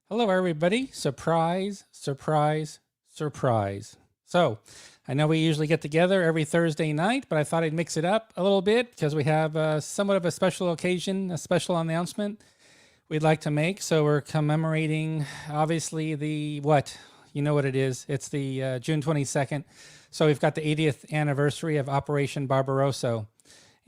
Hello, everybody. Surprise, surprise, surprise. So, I know we usually get together every Thursday night, but I thought I'd mix it up a little bit because we have somewhat of a special occasion, a special announcement we'd like to make. So, we're commemorating, obviously, the what? You know what it is. It's the June 22nd. So, we've got the 80th anniversary of Operation Barbarossa.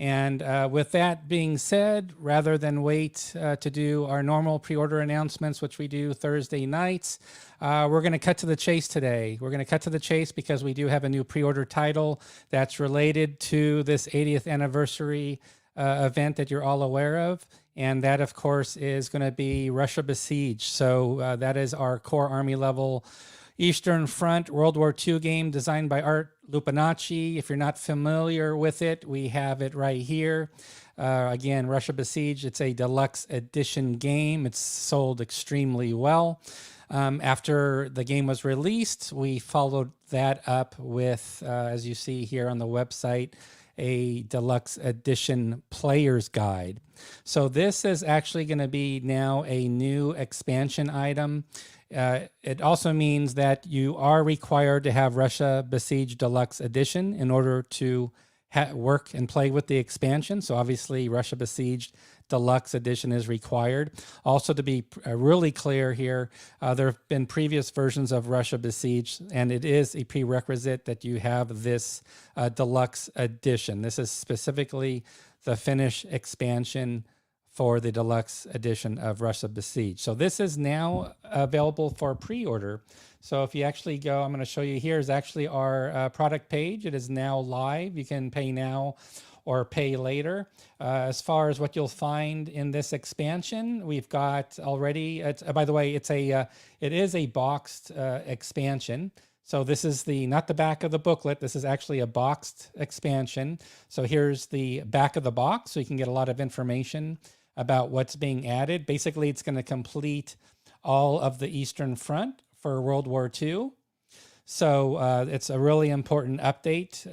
And with that being said, rather than wait to do our normal pre-order announcements, which we do Thursday nights, we're going to cut to the chase today. We're going to cut to the chase because we do have a new pre-order title that's related to this 80th anniversary event that you're all aware of. And that, of course, is going to be Russia Besieged. So that is our core army level Eastern Front World War II game designed by Art Lupinacci. If you're not familiar with it, we have it right here. Again, Russia Besieged. It's a deluxe edition game. It's sold extremely well. After the game was released, we followed that up with, as you see here on the website, a deluxe edition player's guide. So this is actually going to be now a new expansion item. It also means that you are required to have Russia Besieged Deluxe Edition in order to work and play with the expansion. So obviously Russia Besieged Deluxe Edition is required. Also, to be really clear here, there have been previous versions of Russia Besieged, and it is a prerequisite that you have this Deluxe Edition. This is specifically the Finnish expansion for the deluxe edition of Russia Besieged. So this is now available for pre-order. So if you actually go, I'm going to show you here is actually our product page. It is now live. You can pay now or pay later. As far as what you'll find in this expansion, we've got already, by the way, it is a boxed expansion. So this is not the back of the booklet. This is actually a boxed expansion. So here's the back of the box, so you can get a lot of information about what's being added. Basically, it's going to complete all of the Eastern Front for World War II. So it's a really important update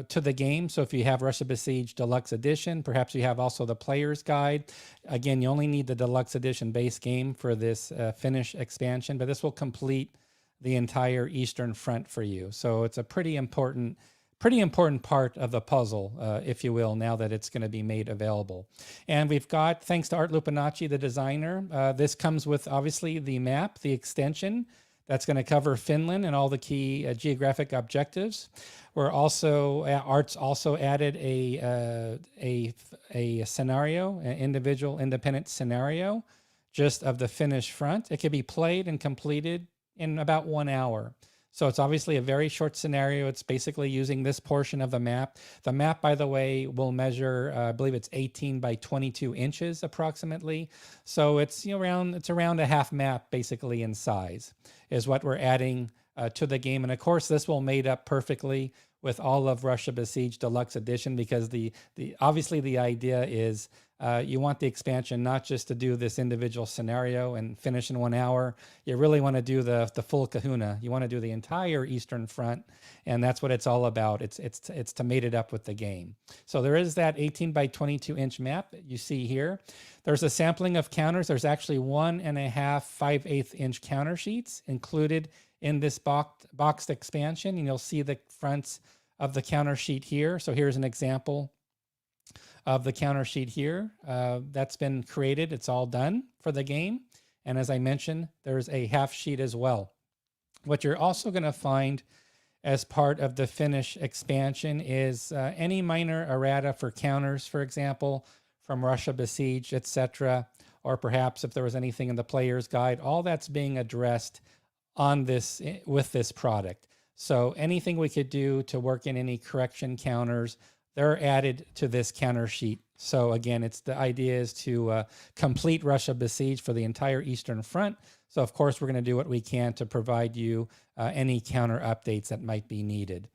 to the game. So if you have Russia Besieged Deluxe Edition, perhaps you have also the Player's Guide. Again, you only need the Deluxe Edition base game for this Finnish expansion, but this will complete the entire Eastern Front for you. So it's a pretty important part of the puzzle, if you will, now that it's going to be made available. And we've got, thanks to Art Lupinacci, the designer, this comes with obviously the map, the extension that's going to cover Finland and all the key geographic objectives. We're also, Art's also added a scenario, an individual independent scenario, just of the Finnish front. It can be played and completed in about 1 hour. So it's obviously a very short scenario. It's basically using this portion of the map. The map, by the way, will measure, I believe it's 18 by 22 inches approximately. So it's around a half map basically in size is what we're adding to the game. And of course, this will mate up perfectly with all of Russia Besieged Deluxe Edition because obviously the idea is you want the expansion not just to do this individual scenario and finish in 1 hour. You really want to do the full kahuna. You want to do the entire Eastern Front, and that's what it's all about. It's to mate it up with the game. So there is that 18 by 22 inch map that you see here. There's a sampling of counters. There's actually 1.5 5/8 inch counter sheets included in this boxed expansion, and you'll see the fronts of the counter sheet here. So here's an example of the counter sheet here that's been created. It's all done for the game. And as I mentioned, there's a half sheet as well. What you're also going to find as part of the Finnish expansion is any minor errata for counters, for example, from Russia Besieged, etc., or perhaps if there was anything in the player's guide, all that's being addressed on this with this product. So anything we could do to work in any correction counters, they're added to this counter sheet. So again, the idea is to complete Russia Besieged for the entire Eastern Front. So of course, we're going to do what we can to provide you any counter updates that might be needed.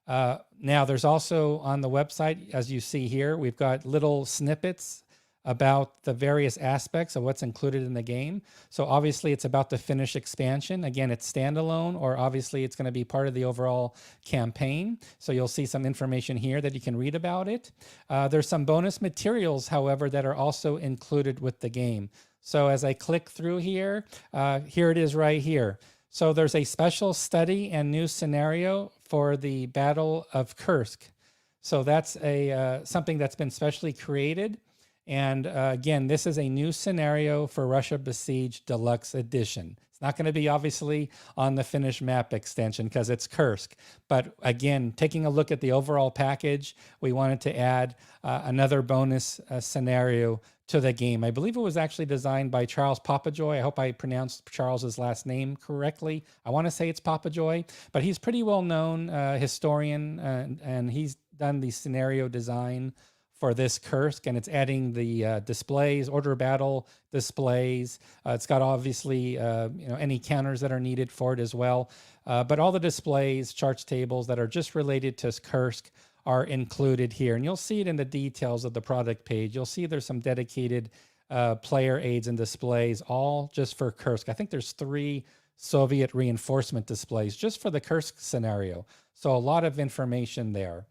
Now, there's also on the website, as you see here, we've got little snippets about the various aspects of what's included in the game. So obviously it's about the Finnish expansion. Again, it's standalone, or obviously it's going to be part of the overall campaign. So you'll see some information here that you can read about it. There's some bonus materials, however, that are also included with the game. So as I click through here, here it is right here. So there's a special study and new scenario for the Battle of Kursk. So that's a something that's been specially created. And again, this is a new scenario for Russia Besieged Deluxe Edition. It's not going to be obviously on the finished map extension because it's Kursk. But again, taking a look at the overall package, we wanted to add another bonus scenario to the game. I believe it was actually designed by Charles Papajoy. I hope I pronounced Charles's last name correctly. I want to say it's Papajoy, but he's pretty well known historian, and he's done the scenario design for this Kursk, and it's adding the displays, order battle displays. It's got obviously any counters that are needed for it as well. But all the displays, charts, tables that are just related to Kursk are included here. And you'll see it in the details of the product page. You'll see there's some dedicated player aids and displays, all just for Kursk. I think there's 3 Soviet reinforcement displays just for the Kursk scenario. So a lot of information there.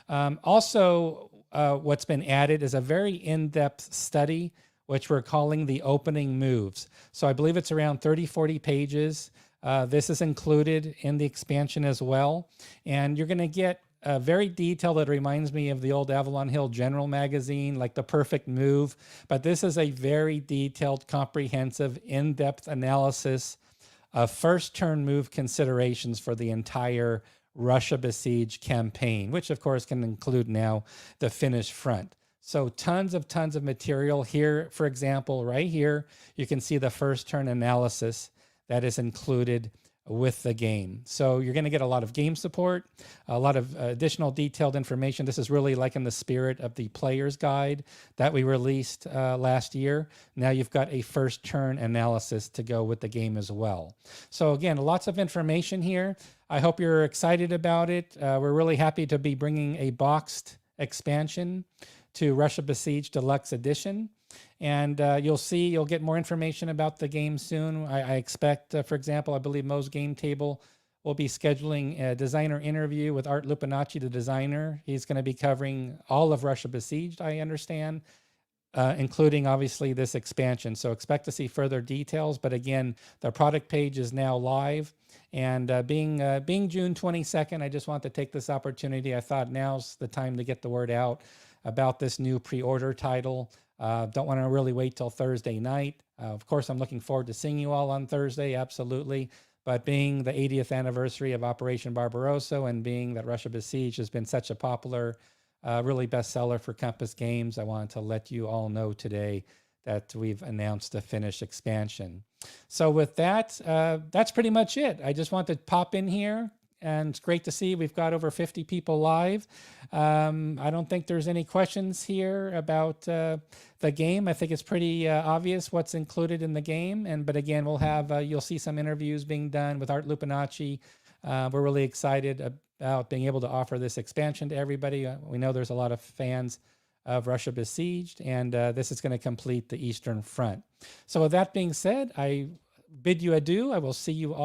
Also, what's been added is a very in-depth study, which we're calling the opening moves. So I believe it's around 30, 40 pages. This is included in the expansion as well. And you're going to get a very detailed that reminds me of the old Avalon Hill General magazine, like the perfect move. But this is a very detailed, comprehensive, in-depth analysis of first turn move considerations for the entire Russia Besieged campaign, which of course can include now the Finnish front. So tons of material here. For example, right here, you can see the first turn analysis that is included with the game. So you're going to get a lot of game support, a lot of additional detailed information. This is really like in the spirit of the player's guide that we released last year. Now you've got a first turn analysis to go with the game as well. So again, lots of information here. I hope you're excited about it. We're really happy to be bringing a boxed expansion to Russia Besieged Deluxe Edition. And you'll get more information about the game soon. I expect, for example, I believe Mo's Game Table will be scheduling a designer interview with Art Lupinacci, the designer. He's going to be covering all of Russia Besieged, I understand, including obviously this expansion. So expect to see further details. But again, the product page is now live. And being June 22nd, I just want to take this opportunity. I thought now's the time to get the word out about this new pre-order title. Don't want to really wait till Thursday night. Of course, I'm looking forward to seeing you all on Thursday, absolutely. But being the 80th anniversary of Operation Barbarossa and being that Russia Besieged has been such a popular, really bestseller for Compass Games, I wanted to let you all know today that we've announced a Finnish expansion. So with that, that's pretty much it. I just want to pop in here. And it's great to see we've got over 50 people live. I don't think there's any questions here about the game. I think it's pretty obvious what's included in the game. But again, we'll have you'll see some interviews being done with Art Lupinacci. We're really excited about being able to offer this expansion to everybody. We know there's a lot of fans of Russia Besieged, and this is going to complete the Eastern Front. So with that being said, I bid you adieu. I will see you all